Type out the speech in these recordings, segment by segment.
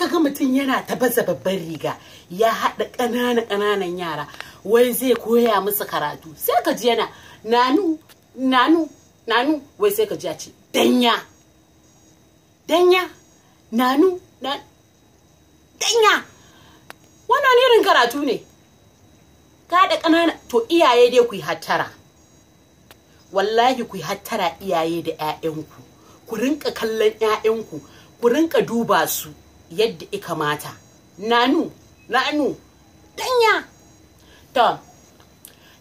kaga mutum yana ta baza babban riga ya haɗa ƙananan yara wai zai koya musu karatu, sai ka ji yana nanu nanu nanu, wai sai ka ji ya ce danya danya nanu na danya. Wannan irin karatu ne ka haɗa ƙanana. To iyaye dai ku yi hattara, wallahi ku yi hattara iyaye da 'ya'yanku, ku rinka kallon 'ya'yanku, ku rinka duba su yadda ya kamata. Nanu nanu danya. To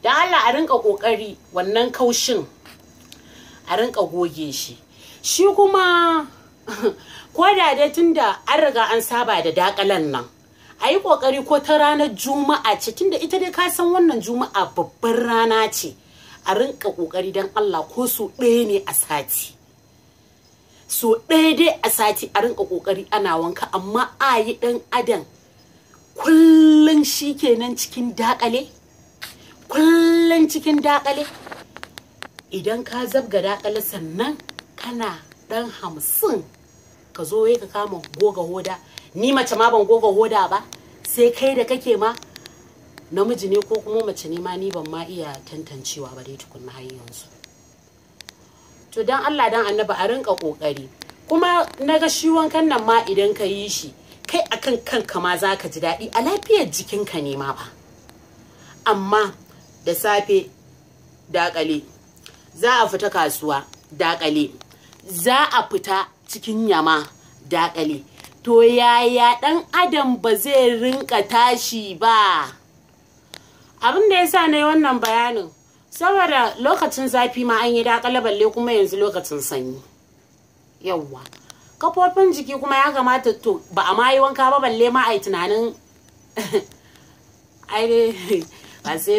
da Allah a rinka kokari wannan kaushin a rinka goge shi. Shi kuma ko da dai tunda an riga an saba da dakalan nan, a yi kokari ko ta ranar juma'a ce, tunda ita dai ka san wannan juma'a babbar rana ce, a rinka kokari dan Allah ko so ɗaya ne a sati, so ɗaya dai a sati a rinka kokari ana wanka. Amma a yi ɗan adam kullum shi kenan cikin dakale, kullum cikin dakale. Idan ka zabga dakale sannan kana ɗan 50 ka zo ka kama goga hoda. Ni mace ma ban goga hoda ba, sai kai da kake ma namiji ne ko kuma mace ne ma, ni ban ma iya tantancewa ba dai tukunna har yanzu. To dan Allah dan Annabi a rinka kokari. Kuma naga shi wankan nan ma idan ka yi shi kai akan kanka ma zaka ji daɗi, a lafiyar jikinka ne ma ba. Amma da safe dakale, za a fita kasuwa dakale, za a fita cikin yama dakale. To yaya ɗan adam ba zai rinka tashi ba? Abin da yasa na yi wannan bayanin saboda lokacin zafi ma an yi dakale, balle kuma yanzu lokacin sanyi. Yawwa kafofin jiki kuma ya kamata, to ba a ma yi wanka ba balle ma a yi tunanin ai ba sai